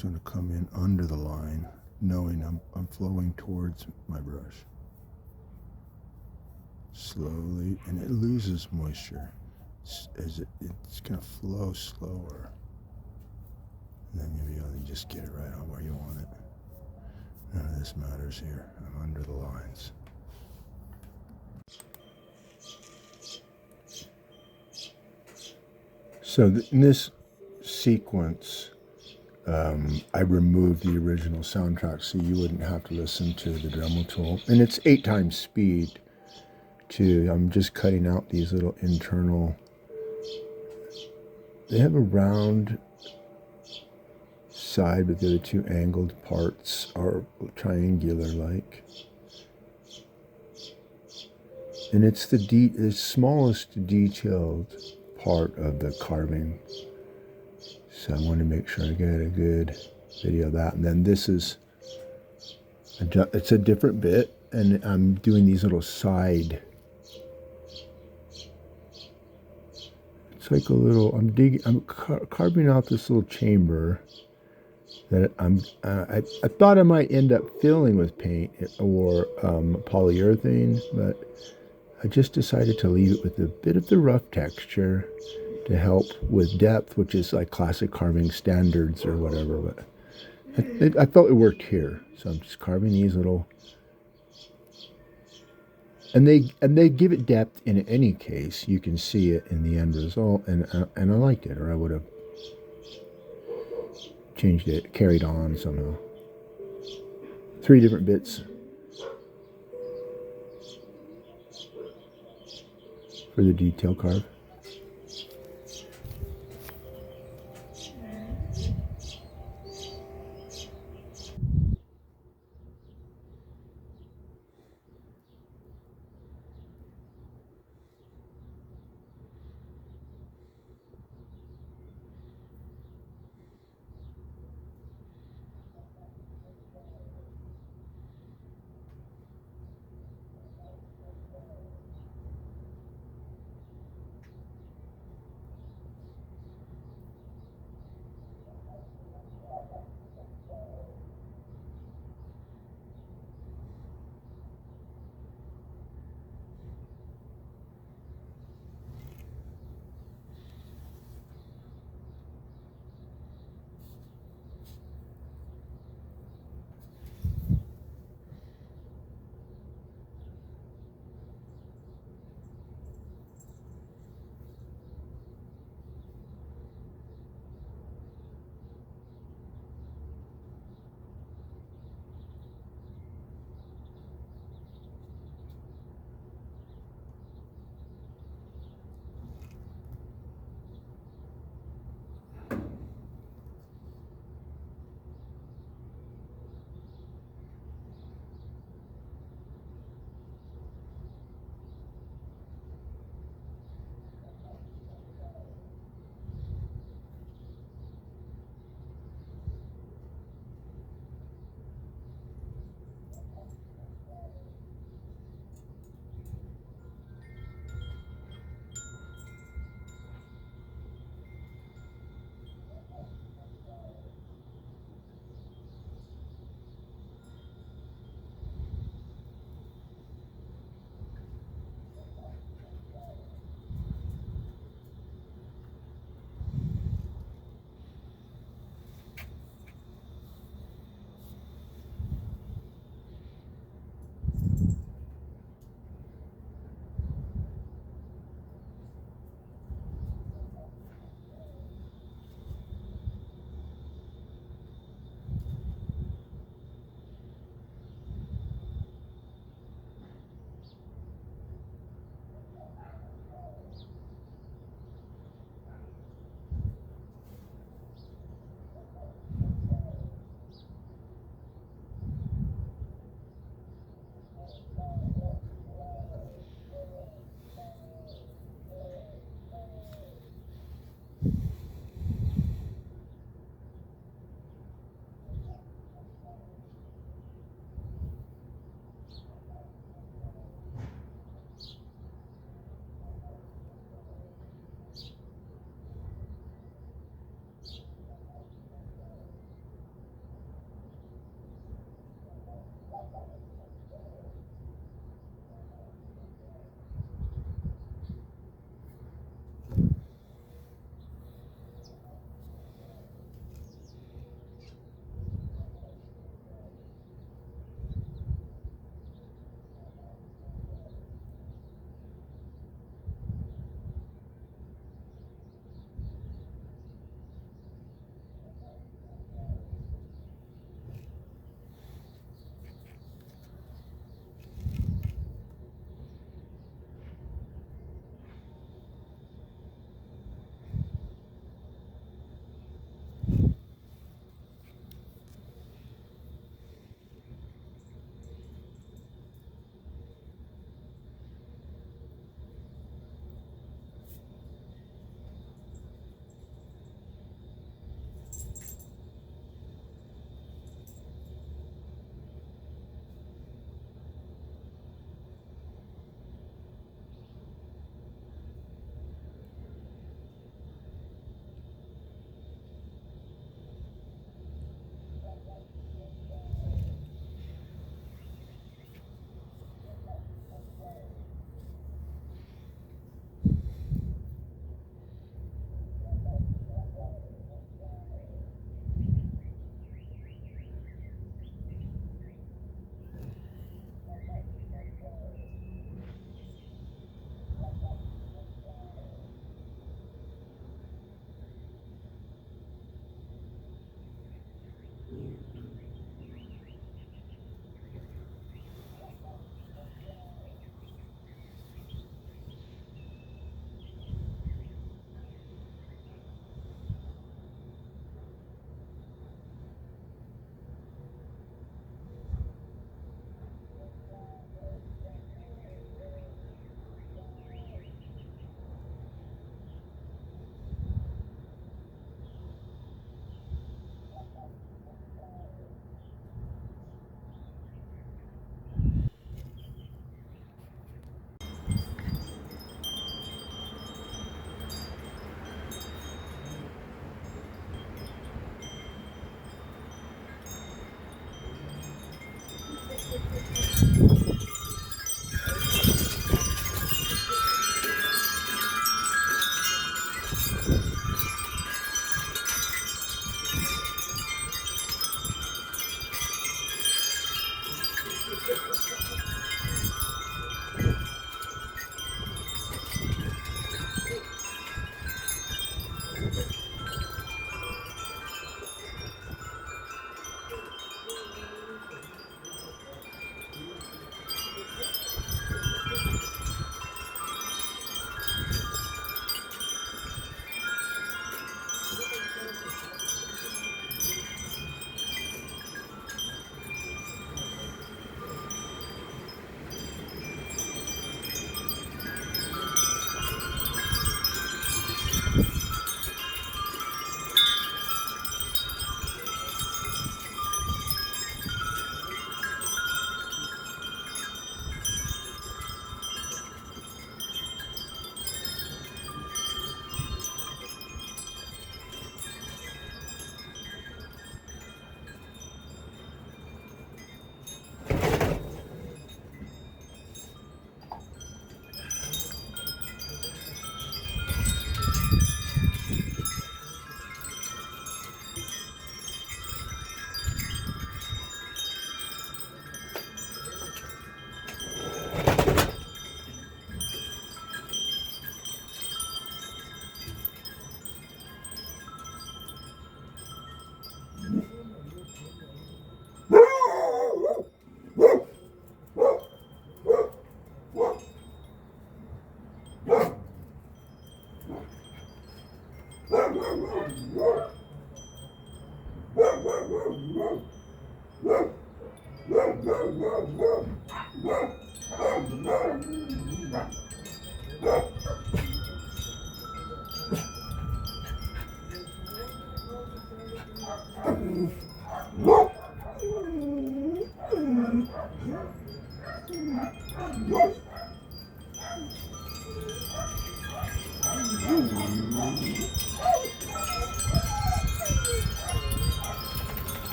sort of come in under the line, knowing I'm flowing towards my brush. Slowly, and it loses moisture as it's going to flow slower. And then maybe you just get it right on where you want it. None of this matters here. I'm under the lines. So in this sequence, I removed the original soundtrack so you wouldn't have to listen to the Dremel tool. And it's 8 times speed too. I'm just cutting out these little internal, they have a round side, but the other two angled parts are triangular like. And it's the smallest detailed part of the carving. So I want to make sure I get a good video of that. And then this is, it's a different bit, and I'm doing these little side. It's like a little, I'm carving out this little chamber that I thought I might end up filling with paint or polyurethane, but I just decided to leave it with a bit of the rough texture to help with depth, which is like classic carving standards or whatever. But I felt it worked here, so I'm just carving these little, and they give it depth in any case. You can see it in the end result, and I liked it, or I would have changed it, carried on somehow. 3 different bits for the detail carve.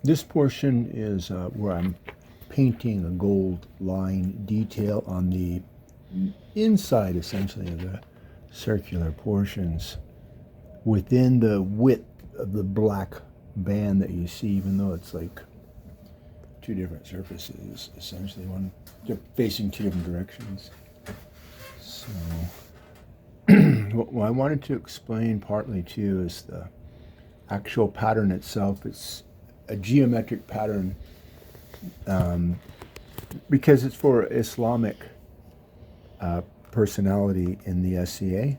This portion is where I'm painting a gold line detail on the inside, essentially, of the circular portions within the width of the black band that you see, even though it's like two different surfaces, essentially, one they're facing two different directions. So what I wanted to explain partly too is the actual pattern itself. It's a geometric pattern because it's for Islamic personality in the SCA,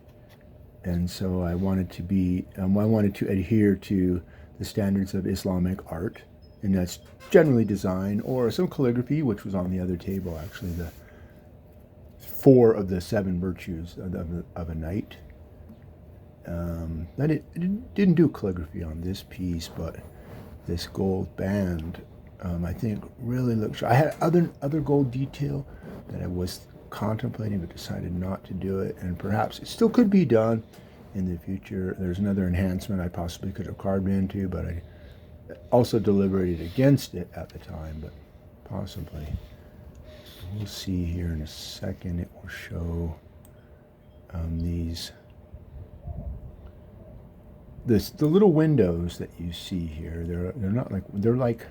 and so I wanted to adhere to the standards of Islamic art, and that's generally design or some calligraphy, which was on the other table actually, the 4 of the 7 virtues of a knight. I didn't do calligraphy on this piece, but this gold band I think really looks. I had other gold detail that I was contemplating but decided not to do it, and perhaps it still could be done in the future. There's another enhancement I possibly could have carved into, but I also deliberated against it at the time, but possibly. We'll see here in a second. It will show the little windows that you see here. They're not like, they're like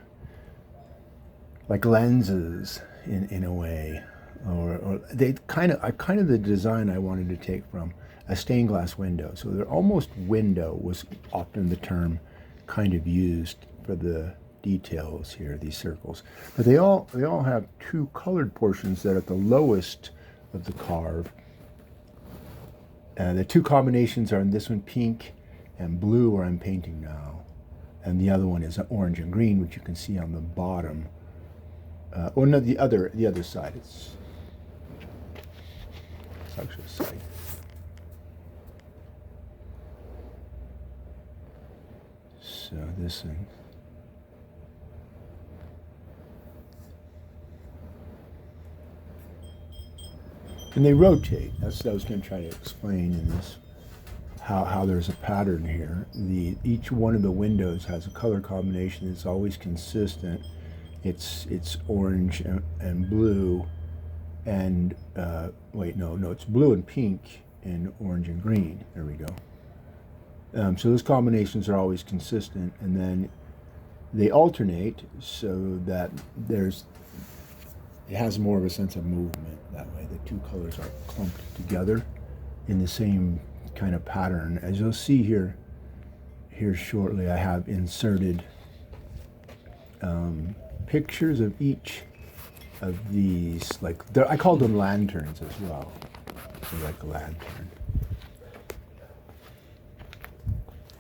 lenses in a way, or they kind of the design I wanted to take from a stained glass window. So they're almost window was often the term kind of used for the details here, these circles. But they all have 2 colored portions that are at the lowest of the carve, The two combinations are in this one, pink and blue, where I'm painting now. And the other one is orange and green, which you can see on the bottom. Or no, the other side. It's actually a side. So this thing. And they rotate. That's what I was going to try to explain in this. How there's a pattern here. Each one of the windows has a color combination that's always consistent. It's orange and blue, and wait, no, it's blue and pink and orange and green. There we go. So those combinations are always consistent, and then they alternate so that it has more of a sense of movement that way. The two colors are clumped together in the same kind of pattern. As you'll see here shortly, I have inserted pictures of each of these, I call them lanterns as well. They're like a lantern.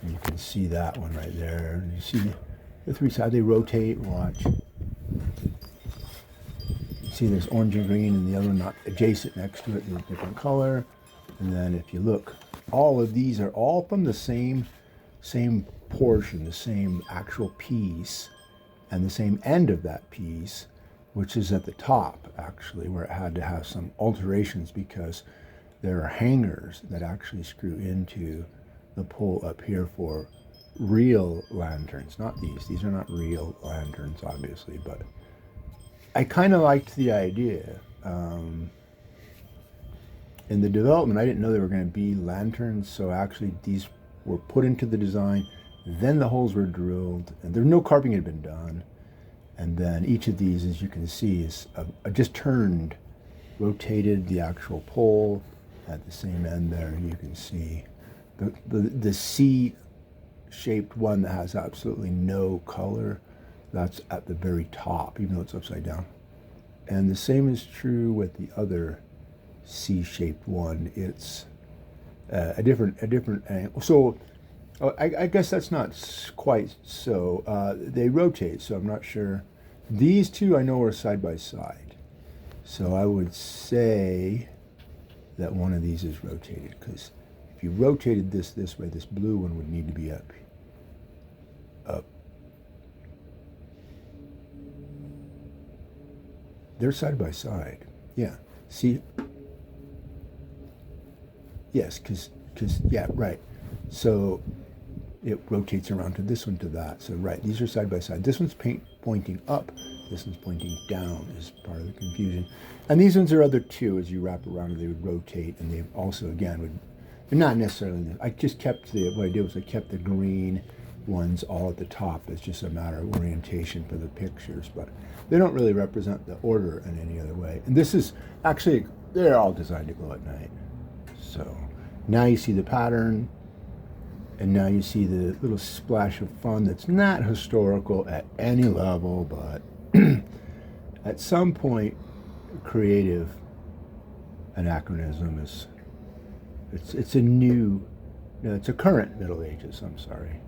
And you can see that one right there. You see the three sides, they rotate, watch. You see there's orange and green, and the other one not adjacent next to it, they're a different color. And then if you look, all of these are all from the same portion, the same actual piece, and the same end of that piece, which is at the top, actually, where it had to have some alterations because there are hangers that actually screw into the pole up here for real lanterns, not these. These are not real lanterns, obviously, but I kind of liked the idea. In the development, I didn't know they were going to be lanterns, so actually these were put into the design, then the holes were drilled, and there no carving had been done. And then each of these, as you can see, is just turned, rotated the actual pole at the same end there. You can see the C-shaped one that has absolutely no color, that's at the very top, even though it's upside down. And the same is true with the other C-shaped one. It's a different angle. So I guess that's not quite so. They rotate, so I'm not sure. These two I know are side by side. So I would say that one of these is rotated, because if you rotated this way, this blue one would need to be up. They're side by side. Yeah. See? Yes, because yeah, right. So it rotates around to this one, to that. So right, these are side by side. This one's pointing up. This one's pointing down is part of the confusion. And these ones are other two. As you wrap around, they would rotate, and they also, again, they're not necessarily, I just kept what I did was I kept the green ones all at the top. It's just a matter of orientation for the pictures, but they don't really represent the order in any other way. And this is actually, they're all designed to glow at night. So now you see the pattern, and now you see the little splash of fun that's not historical at any level, but at some point, creative anachronism is, it's a current Middle Ages, I'm sorry.